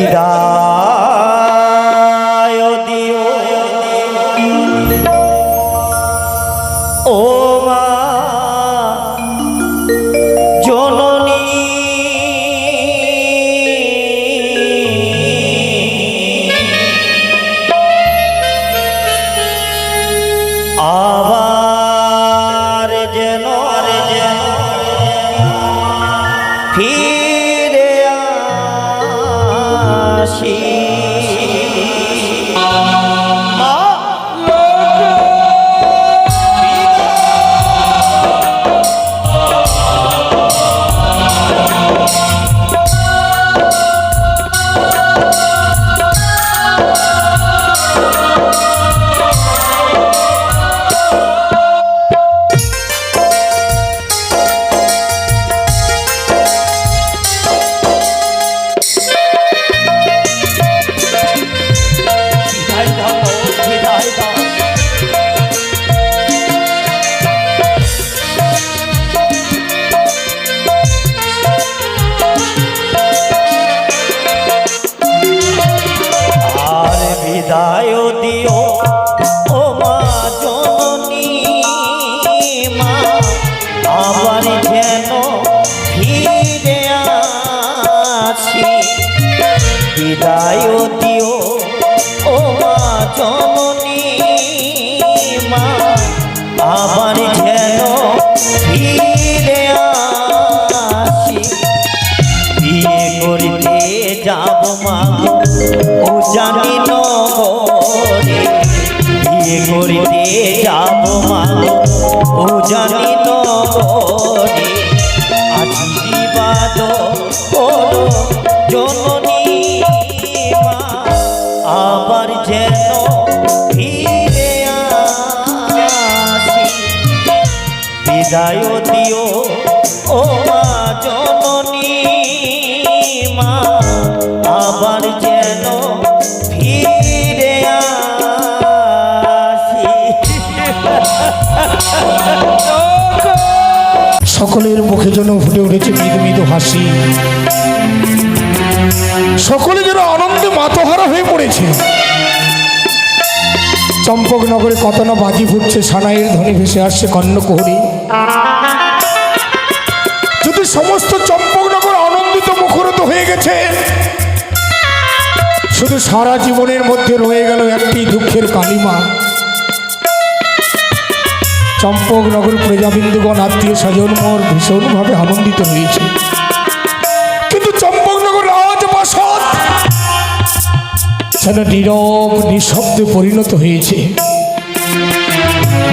বিদায় দিও ও মা জননী আবার যেন ফিরে আসি বিদায় দিও ও মা জননী মা আবার যেন ফিরে আসি বিদায় দিও ও মা জননী মা আবার যেন ফিরে আসি বিয়ে করতে যাব মা ও জানি নগরে বিয়ে করতে যাব মা ও জানি নগরে আশীর্বাদ করো জননী মা আবার যেন ফিরে আসি বিদায় দিও ও মা জননী মা আবার যেন ফিরে আসি সকলের মুখে যেন ফুটে উঠেছে মৃদু মৃদু হাসি সকলে যেন আনন্দে মাতোহারা হয়ে পড়েছে চম্পকনগরে কত না বাজি ফুটছে সানাইয়ের ধ্বনি ভেসে আসছে কর্ণকুহরী যদি সমস্ত চম্পকনগর আনন্দিত মুখরিত হয়ে গেছে শুধু সারা জীবনের মধ্যে রয়ে গেল একটি দুঃখের কালিমা চম্পকনগর প্রজাবিন্দুগণ আত্মীয় স্বজন মোর ভীষণভাবে আনন্দিত হয়েছে কিন্তু চম্পকনগর রাজপ্রাসাদ যেন নীরব নিঃশব্দে পরিণত হয়েছে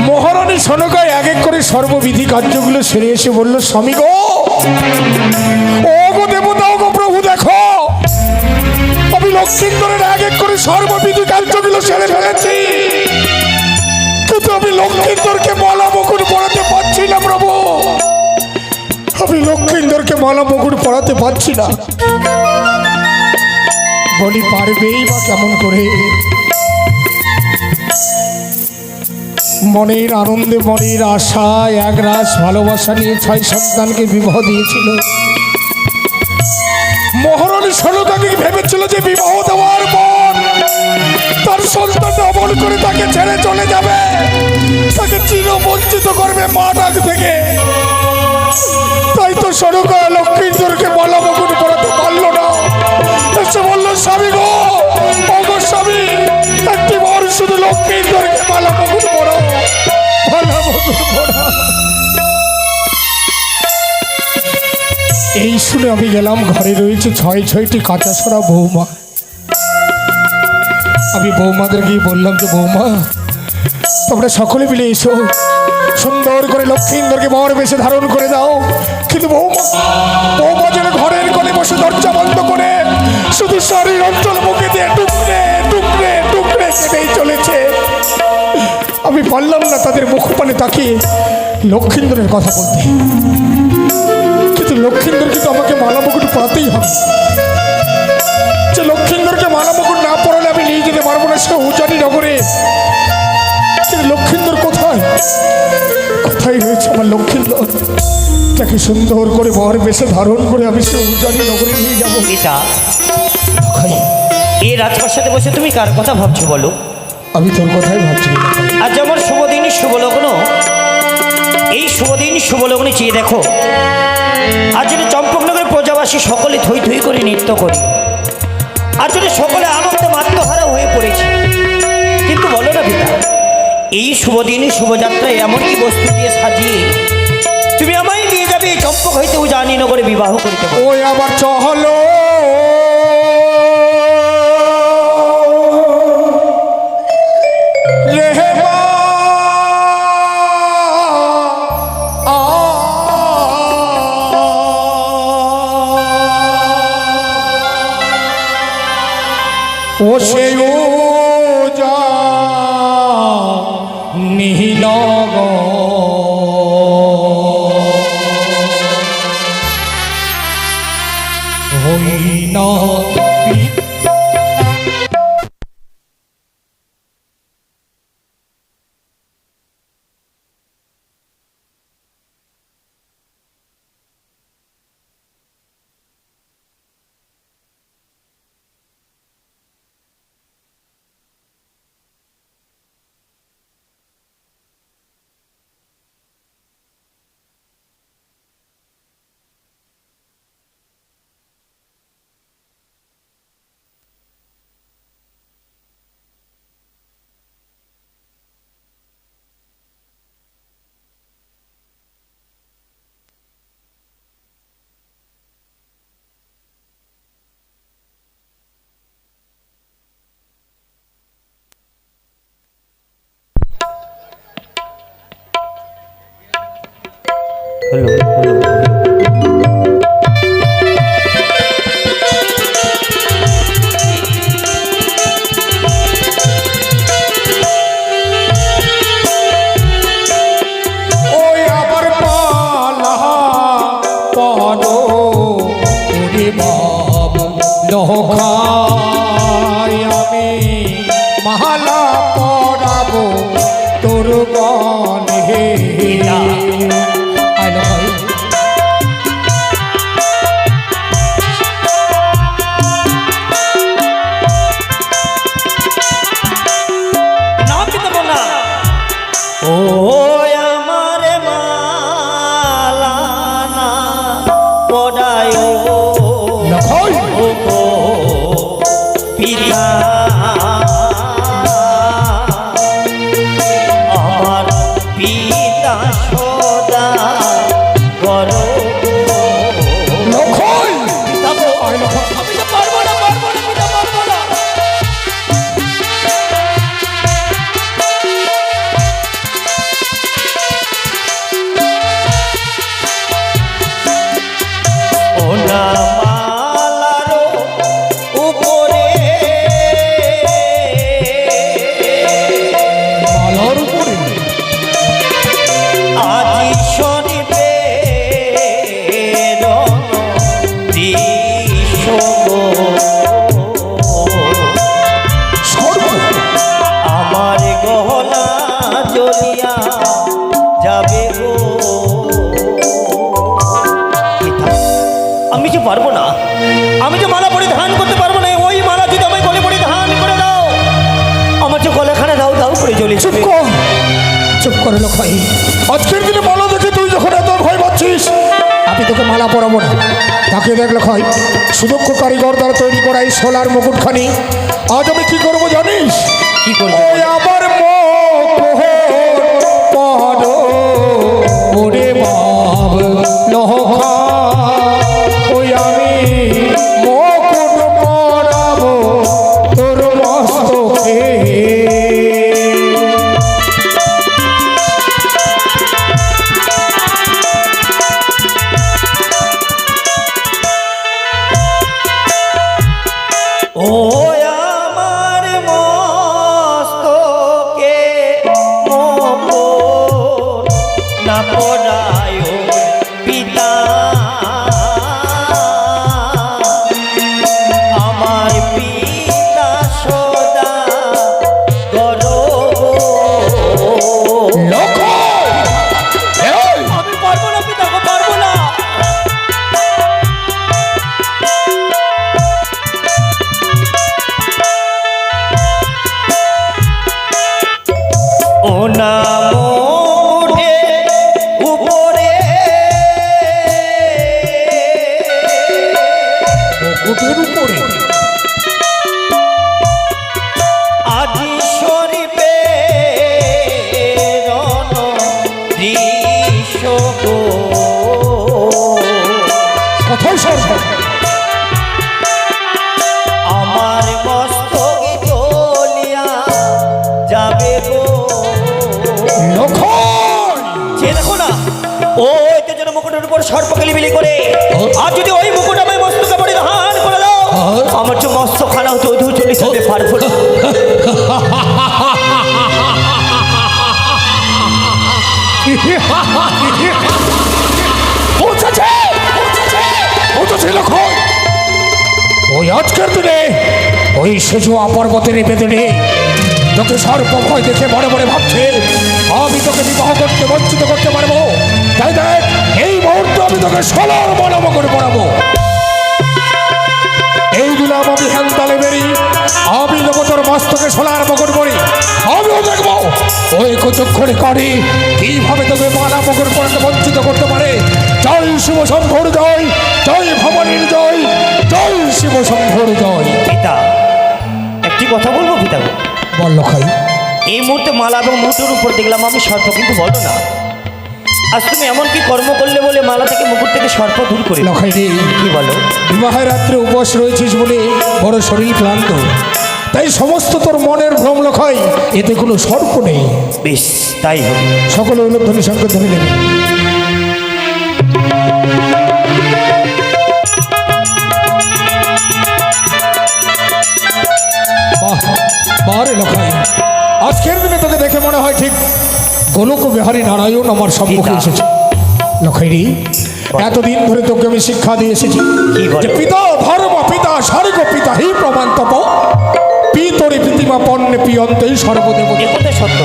মহারানী সনকায় এক এক করে সর্ববিধি কার্যগুলো সেরে এসে বলল স্বামী গো ও গো দেবতা ও গো প্রভু দেখো আমি লক্ষ্মীন্দরের এক এক করে সর্ববিধি কার্যগুলো সেরে ফেলেছি কিন্তু আমি লক্ষ্মীন্দরকে মালা মুকুট পরাতে পারছি না প্রভু আমি লক্ষ্মীন্দরকে মালা মুকুট পরাতে পারছি না বলি পারবেই বা কেমন করে মনের আনন্দে মনের আশা এক রাস ভালোবাসা নিয়ে 6 সন্তানকে বিবাহ দিয়েছিল মহারানী সনকাকে ভেবেছিল যে বিবাহ দেওয়ার পর তার সন্তানটা অমল করে তাকে ছেড়ে চলে যাবে তাকে চিরবঞ্চিত করবে মা ডাক থেকে তাই তো সনকা লক্ষ্মীন্দরকে মালা মুকুট পরাতে পারল না এসে বলল স্বামী গো অগো স্বামী একটি বার শুধু লক্ষ্মীন্দরকে মালা মুকুট পরাও মালা মুকুট পরাও এই শুনে আমি গেলাম ঘরে রয়েছে 6টি কাঁচা ছড়া বৌমা আমি বৌমাদের গিয়ে বললাম যে বৌমা তোমরা সকলে মিলে এসো সুন্দর করে লক্ষ্মীন্দরকে বর বেশে ধারণ করে দাও কিন্তু বৌমা যেন ঘরের কোণে বসে দরজা বন্ধ করে শুধু শরীর অঞ্চল মুখে দিয়ে টুকরে টুকরে টুকরে কেটেই চলেছে আমি পারলাম না তাদের মুখপানে তাকিয়ে লক্ষ্মীন্দরের কথা বলতে কিন্তু লক্ষ্মীন্দর কিন্তু আমাকে মালা মুকুট পরাতেই হবে যে লক্ষ্মীন্দরকে মালা মুকুট না পরালে আমি নিয়ে যেতে পারবো না সে উজানি নগরে লক্ষ্মীন্দর কোথায় কোথায় রয়েছে আমার লক্ষ্মীন্দর তাকে সুন্দর করে বর বেশে ধারণ করে আমি সে উজানি নগরে নিয়ে যাবো পিতা এই রাজপ্রাসাদে বসে তুমি কার কথা ভাবছো বলো? আমি তোর কথাই ভাবছি লক্ষাই। আজ আমার শুভ দিন শুভ লগ্ন, এই শুভ দিন শুভ লগ্নে চেয়ে দেখো, আজ যদি চম্পকনগরের প্রজাবাসী সকলে থই থই করে নৃত্য করে, আর যদি সকলে আনন্দে মাত্মহারা হয়ে পড়েছে, কিন্তু বলো না পিতা, এই শুভ দিনে শুভযাত্রায় এমন কি বস্তু দিয়ে সাজিয়ে তুমি আমায় নিয়ে যাবে এই চম্পক হইতে উজানি নগরে বিবাহ করিতে? ওই আবার চহলো ও সে যা নীলগ হইন হলো হলো ওই আবার পালা পড়ো ওরে বাব লখাই আমি মালা পরাবো তোর গনে আই লখাই না পিতা না, ও আমার মালা না পড়ায় লখাই ও পিতা, আমার পিতা সদা করো লখাই পিতা গো, আই লখাই আমি তো পারবো না পিতা, পারবো না। ও না মালারো উপরে মালার উপরে আজি শনিবে দৃশ্য গো, সর্ব আমার গহনা জ্বলিয়া যাবে গো। পিতা, আমি যে পারবো না, আমি যে মালা পরিধান করতে পারবো না। ওই মালা যদি আমি গলে পরিধান করে দাও, আমার যে গলাখানে দাও দাও করে জ্বলে চুপ কর চুপ করে লখাই। আজকের দিনে মালা দেখে তুই যখন এত ভয় পাচ্ছিস, আমি তোকে মালা পরাবো না। তাকে দেখ লখাই, সুদক্ষ কারিগর দ্বারা তৈরি করা এই সোলার মুকুটখানি আজ আমি কি করবো জানিস? কি করবো? ওই আবার পড়ো ওরে বাব লহা, ওই আমি মুকুট পরাবো তোর মস্তকে। ও আমার মস্তকে মুকুট না পরায় পিতা, আমার পিতা সদা করো আমি পারবো না পিতা, পারবো না। সর্পকেলি বিলি করে আর যদি ওই মুকুট আমি মস্তকে পরিধান করে দাও আমার যে মস্তখানা হতে অধু চল্লিশ হবে পারবো না। ওই আজকের দিনে ওই সেজুয়া পর্বতের বেদনে তোকে সর্প ভয় দেখে মনে মনে ভাবছে আমি তোকে বিবাহ করতে বঞ্চিত করতে পারবো, তাই দেখ এই মুহূর্তে আমি তোকে সোনার মলম করে পড়াবো। এই দিলাম আমি হ্যান্তালে বেরি, আমি দেবো তোর মস্তকে সোনার মকর করি, আমিও দেখবো ওই কতক্ষণে করে কিভাবে তোকে মালা মকর পড়াতে বঞ্চিত করতে পারে। জয় শিব শম্ভুর জয়, জয় ভবানীর জয়, জয় শিব শম্ভুর জয়। পিতা একটি কথা বলবো পিতা, বল লখাই। এই মুহূর্তে মালা এবং মুকুটের উপর দেখলাম আমি সর্প, কিন্তু বলো না আজ তুমি এমন কি কর্ম করলে বলে মালা থেকে মুকুট থেকে সর্প দূর করে লখাই রে, কি বলো? বিবাহের রাত্রে উপবাস রয়েছিস বলে বড় শরীর ক্লান্ত, তাই সমস্ত তোর মনের ভ্রম লখাই, এতে কোনো সর্প নেই। বেশ তাই হবে। সকলে উল্লেখধ্বনি সংকেত ধরে নেবে। বাহ বারে লখাই, আজকের দিনে তোকে দেখে মনে হয় ঠিক গোলক বিহারী নারায়ণ আমার সম্মুখে এসেছে। লখাইরি এতদিন ধরে তোকে আমি শিক্ষা দিয়ে এসেছি যে পিতা ধর্ম পিতা স্বর্গ পিতা হি প্রমাণ তপ পিতরে প্রীতিমা পণ্যে পিয়ন্তই সর্বদেব। সত্য,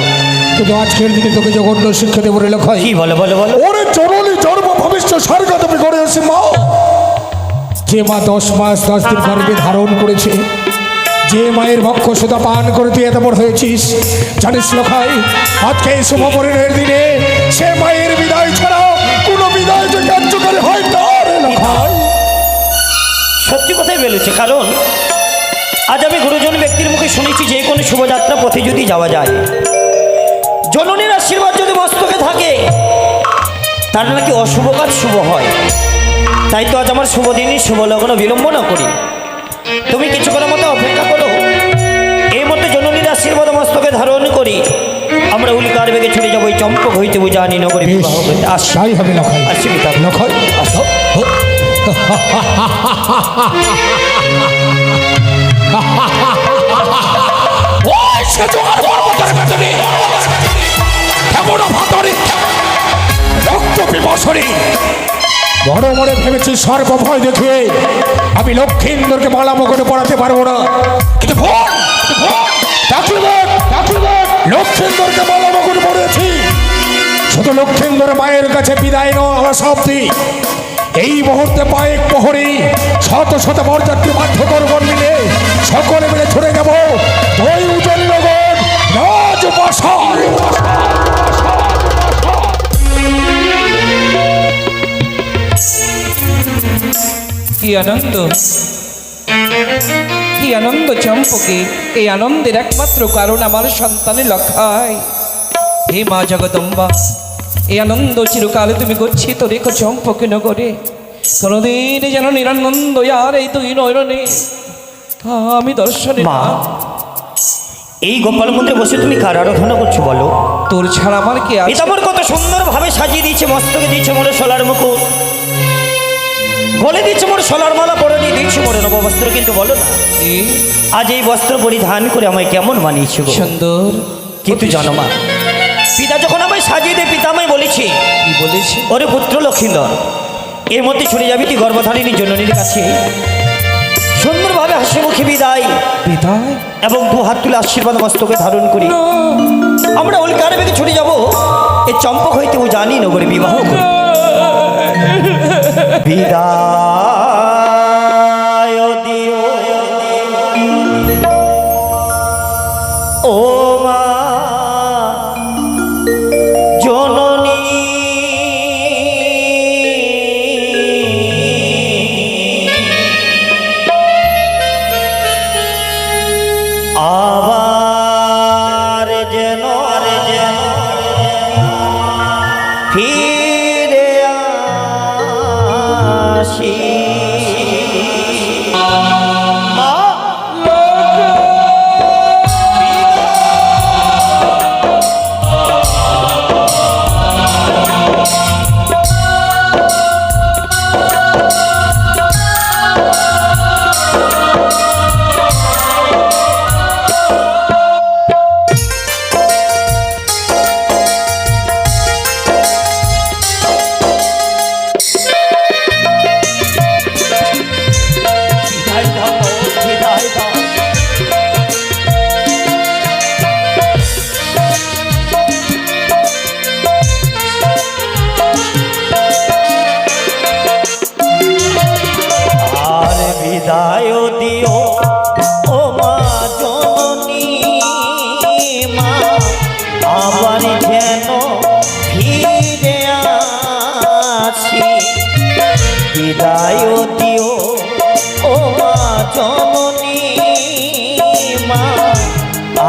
কিন্তু আজকের দিনে তোকে জঘন্য শিক্ষা দেবো রে লখাই। কি বলো বলো বলো? ওরে জননী জন্ম ভবিষ্য স্বর্গ তুমি করে এসে মা, যে মা 10 মাস 10 দিন গর্ভে ধারণ করেছে, যে মায়ের ভক্ষ সুধা পান করে তুই এত বড় হয়েছিস, জানিস লখাই আজকে এই শুভ পরিণয়ের দিনে সে মায়ের বিদায় ছাড়া কোনো বিদায় যে কার্যকারী হয় না রে লখাই। সত্যি কথাই বলেছে, কারণ আজ আমি গুরুজন ব্যক্তির মুখে শুনেছি যে কোনো শুভযাত্রা পথে যদি যাওয়া যায়, জননীর আশীর্বাদ যদি মস্তকে থাকে তার নাকি অশুভ কাজ শুভ হয়। তাই তো আজ আমার শুভ দিনই শুভ লগ্ন বিলম্ব না করি, তুমি কিছুক্ষণের মতো অপেক্ষা করো, এই মধ্যে জননীর আশীর্বাদ মস্তকে ধারণ করি আমরা উল্কার বেগে ছুটে যাবো এই চম্পক হইতে বুঝানি নগরী বিবাহ করতে। তাই হবে লখাই। আসছি পিতা। লখাই আসো। ওই সেজুয়ার পর্বতের বেদনে কেমন ভাতরে রক্ত পিপাসরে বড় মনে ভেবেছি সর্ব ভয় দেখে আমি লক্ষ্মীন্দরকে মালা মগনে পড়াতে পারবো না, কিন্তু লক্ষ্মীন্দরকে মালা মগনে পড়েছি শুধু লক্ষ্মীন্দর মায়ের কাছে বিদায় নেওয়া শব্দে এই মুহূর্তে পায়েক প্রহরী শত শত বরযাত্রী বাধ্যকরগণ মিলে সকলে মিলে ছুড়ে যাব ওই উজ্জ্বল নগর রাজপ্রাসাদ। কি আনন্দ, কি আনন্দ চম্পকে, এই আনন্দের একমাত্র কারণ আমার সন্তানের লক্ষায়। হে মা জগদম্বা, এই আনন্দ চিরকালে তুমি গচ্ছিত রেখো চম্পকে নগরে, কোনোদিন যেন নিরানন্দ আর এই দুই নয়নে আমি দর্শনে মা, এই গোপাল মন্দিরে বসে তুমি কার আরাধনা করছো বলো? তোর ছাড়া আমার কি আছে? পিতামর কত সুন্দরভাবে সাজিয়ে দিয়েছে, মস্তকে দিয়েছে মোরে সোলার মুকুট, বলে দিচ্ছে মোর সোলার মালা পরে নিয়ে দিচ্ছি মোরে নব বস্ত্র, কিন্তু বলো না আজ এই বস্ত্র পরিধান করে আমায় কেমন মানিয়েছে গো? সুন্দর। কিন্তু জানো মা, পিতা যখন আমায় সাজিয়ে দিয়ে পিতা আমায় বলেছে কি বলেছে? ওরে পুত্র লক্ষিন্দর, এর মধ্যে ছুটে যাবি তুই গর্ভধারিণী জননীর কাছে, সুন্দরভাবে হাসি মুখে বিদায় বিদায় এবং 2 হাত তুলে আশীর্বাদ মস্তকে ধারণ করি আমরা উল্কার বেগে ছুটে যাব এই চম্পক হইতে ও জানি নগরে বিবাহ করি। বিদায় দিও ও মা জননী, আবার যেন ফিরে আসি।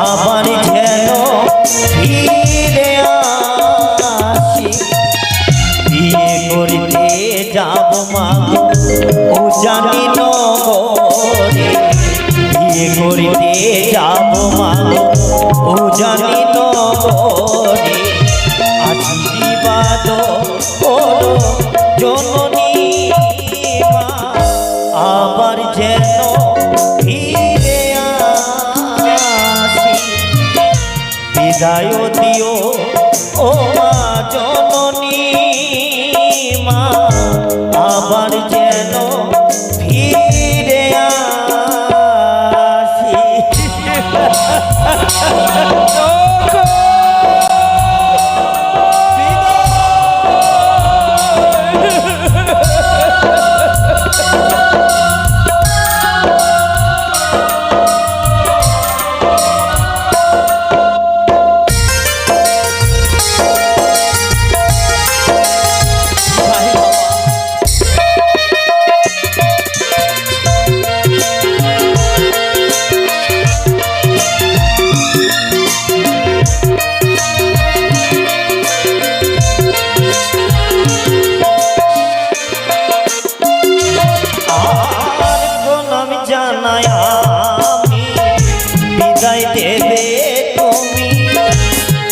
আবার যেন ফিরে আসি বিয়ে করতে যাব মা ও জানি নগরে বিয়ে করতে যাব মা ও জানি নগরে আশীর্বাদ করো জননী মা আবার যেন ফিরে আসি বিদায় দিও ও মা জননী মা আবার যেন ফিরে আসি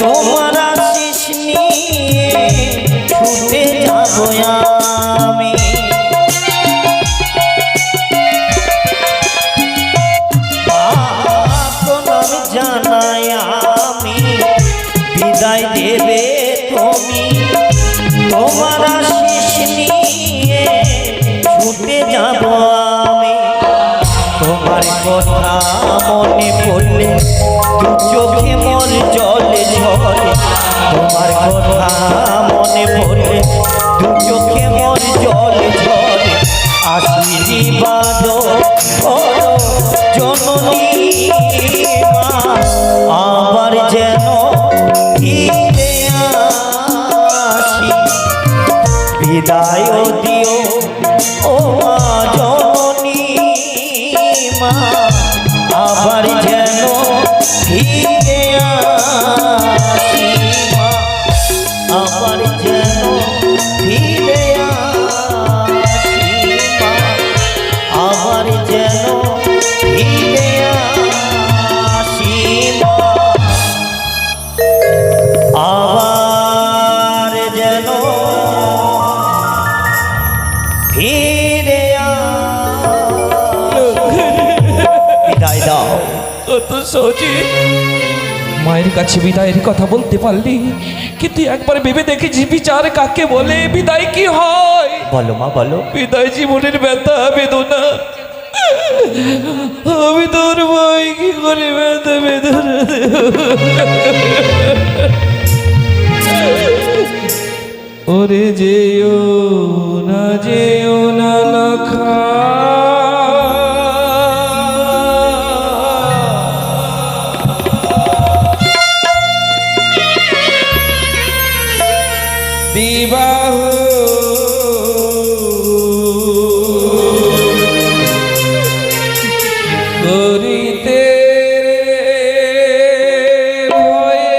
তোমার আশিস নিয়ে ছুটে যাবো আমি প্রণাম জানাই আমি বিদায় দেবে তুমি তোমার আশিস নিয়ে ছুটে যাবো আমি তোমার কথা মনে পড়লে দু চোখে মন জলে ঝরে তোমার কথা মনে পড়লে দু চোখে মন জলে ঝরে আশীর্বাদ করো জননী মা আবার যেন ফিরে আসি বিদায় দিও ও মা জননী মা আবার যেন ফিরে আসি মা আবার যেন ফিরে আসি মা আবার যেন ফিরে আসি মা আবার যেন ফিরে বিদায় দাও কত সহজে মায়ের কাছে বিদায়ের কথা বলতে পারলি, কিন্তু একবার ভেবে দেখেছি বিচার কাকে বলে, বিদায় কি হয়? বলো মা বলো। বিদায় জীবনের ব্যথা বেদনা, আমি তোর ভাই কি করে ব্যথা বেদনা ওরে যেও না লখা বিবাহ করিতে ভয়ে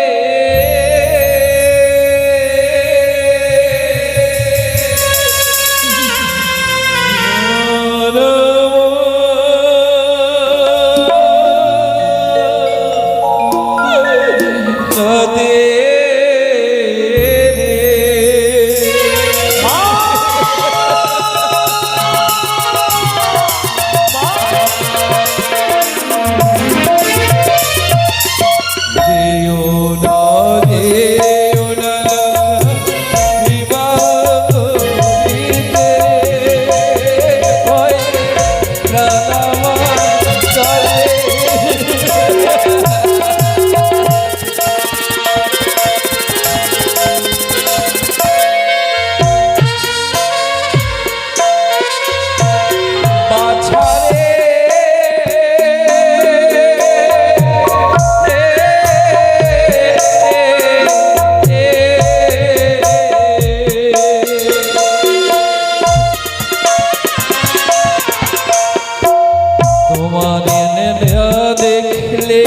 তোমার দেখলে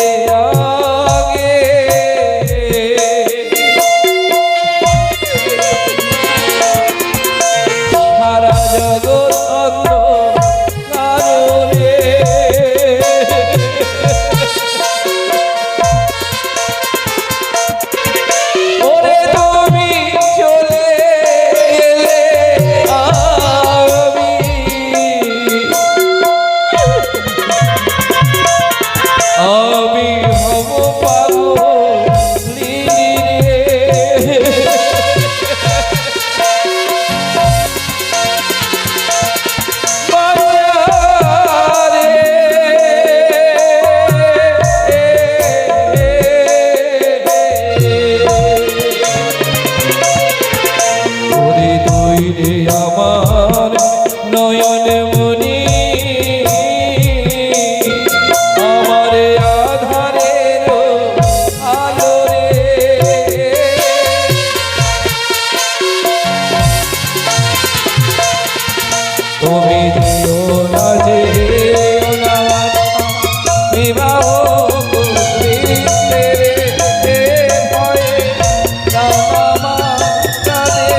আমি হব পাগলি রে। বাজারে ওরে তুই রে আমার নয়ন মনি, আমার আধারের আলো রে। তুমি দিও না যে বিবাহ করিতে রে ভয়ে রামা কাঁদে।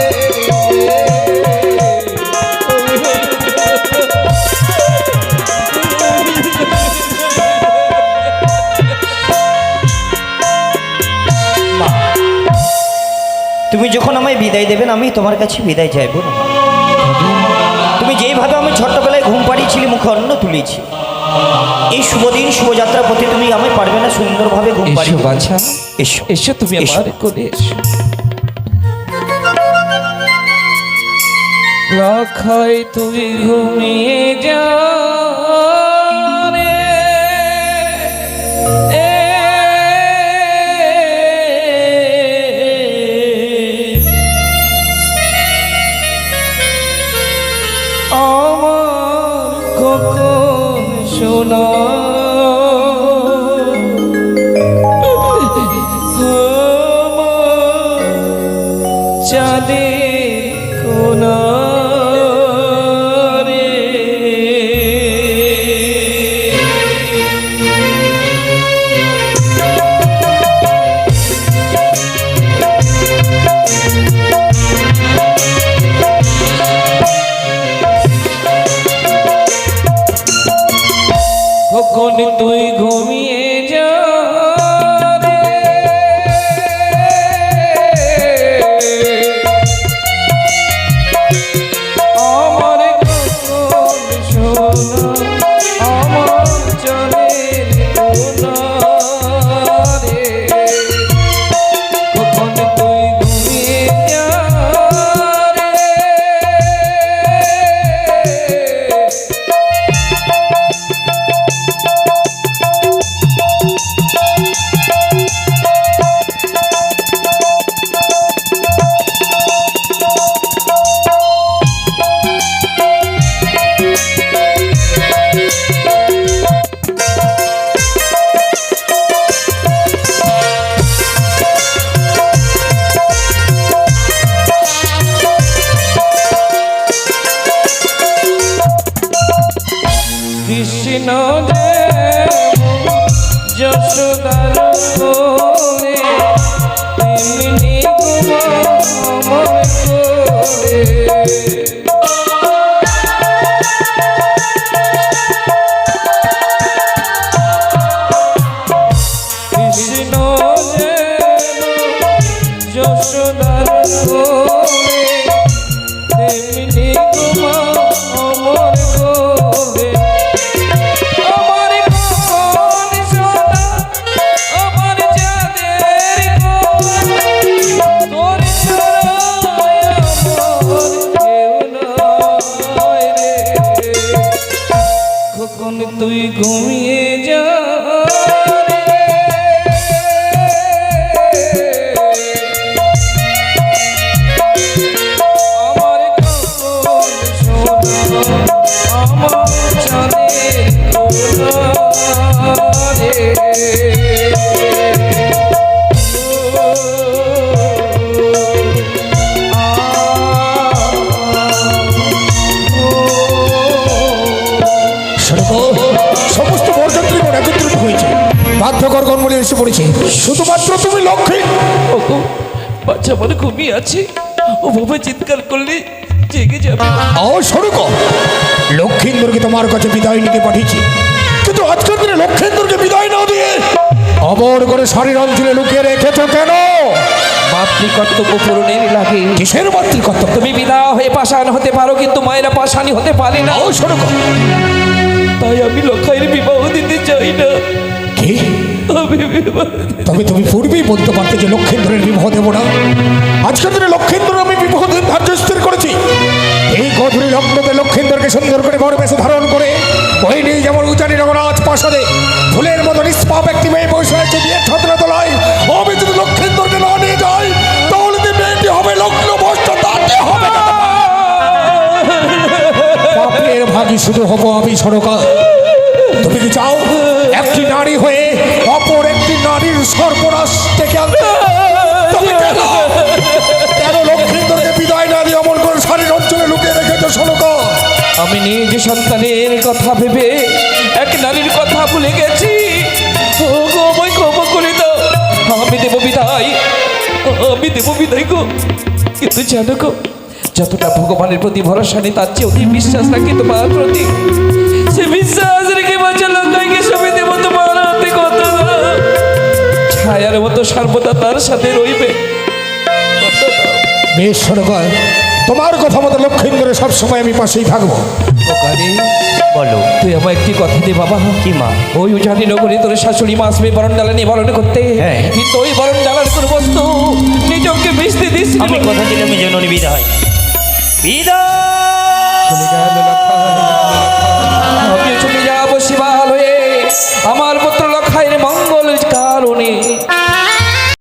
তুমি যখন আমায় বিদায় দেবেন আমি তোমার কাছে বিদায় চাইব না। তুমি যেইভাবে আমি ছোট্টবেলায় ঘুম পাড়িয়েছিলে, মুখে অন্ন তুলেছি, এই শুভদিন শুভযাত্রার প্রতি তুমি আমায় পারবে না সুন্দরভাবে ঘুম এসো পাড়িয়ে? বাছা, এসো এসো তুমি এসো। আমার কোলে এসো। লখাই তুই ঘুমিয়ে যা রে, আমার কখন শোনা চাঁদে কোনা রে। কখন তুই ঘুমিয়ে যা রে, আমার কখন শোনা আমার জনের কোনা রে। কখন তুই ঘুমিয়ে যা রে, কৃষ্ণ দেব যশোদার কোলে, তেমনি আমার কোলে। কৃষ্ণ দেব যশোদার কোলে, তেমনি আমার কোলে। আমার কখন সোনা আমার চাঁদের কোলে, তোর ছাড়া আমার কেউ নাই রে। কখন তুই ঘুমিয়ে যা রে, আমার কখন সোনা আমার চাঁদের কোনা রে। সমস্ত বরযাত্রীগণ একত্রিত হয়েছে, বাধ্যকর কর্মলে এসে পড়েছে, শুধুমাত্র তুমি লক্ষ্মী। ওগো, বাচ্চা আমার ঘুমিয়ে আছে, ও বাবা চিৎকার করলে জেগে যাবে। স্বরূপ লক্ষ্মীন্দরকে তোমার কাছে বিদায় নিতে পাঠিয়েছি, কিন্তু আজকের দিনে লক্ষ্মীন্দরকে বিদায় না দিয়ে অবর করে শাড়ির অঞ্চলে লুকিয়ে রেখেছ কেন? মাতৃকর্তব্য পূরণের লাগে। কিসের মাতৃকর্তব্য? তুমি বিদায় হয়ে পাষাণ হতে পারো, কিন্তু মায়েরা পাষাণী হতে পারে না। স্বরূপ তাই আমি লক্ষাইয়ের বিবাহ দিতে চাই না। কি আমি বিবাহ তবে তুমি পূর্বেই বলতে পারতে যে লক্ষেন্দ্রের বিবাহ দেবো না। আজকের দিনে লক্ষেন্দ্র আমি বিবাহ দিন ধার্য স্থির করেছি। এই গধূলি লগ্নতে লক্ষেন্দ্রকে সুন্দর করে বড় বেশে ধারণ করে ওই নিয়ে যেমন উজানি রঘুরাজ প্রাসাদে ফুলের মতো নিষ্পাপ একটি মেয়ে বসে আছে বিয়ে ছত্রা তোলায়। আমি যদি লক্ষেন্দ্রকে না নিয়ে যাই তাহলে যে মেয়েটি হবে লগ্ন ভ্রষ্ট, তাতে হবে না। পাপের ভাগী শুধু হব আমি সরকার। তুমি কি চাও একটি নারী হয়ে অপর একটি নারীর সর্বনাশ থেকে আনতে? তুমি কেন লক্ষেন্দ্রকে বিদায় না দিয়ে অমন করে শাড়ির অঞ্চলে লুকিয়ে রেখেছো সরকার? আমি নিজ সন্তানের কথা ভেবে এক নারীর কথা ভুলে গেছি। ও গো, আমায় ক্ষমা করে দাও। আমি দেব বিদায়, আমি দেব বিদায় গো। কিন্তু জানো গো, যতটা ভগবানের প্রতি ভরসা নেই তার চেয়ে অধিক বিশ্বাস রাখি তোমার প্রতি। সে বিশ্বাস রেখে বাঁচা লোকাইকে সবই দেব তোমার হাতে কথা। ছায়ার মতো সর্বদা তার সাথে রইবে। বেশ সরকার, তোমার কথা মতো লক্ষেন্দ্রের সবসময় আমি পাশেই থাকবো। ওকারে বলো তুই আমার একটি কথা দে বাবা। কি মা? ওই উজানি নগরে তোর শাশুড়ি মা আসবে বরণ ডালা নিয়ে বরণ করতে। হ্যাঁ। কিন্তু ওই বরণ ডালার কোনো বস্তু নিজকে মিশতে দিস। আমি কথা দিলাম এই জন্য বিদায় বিদায়।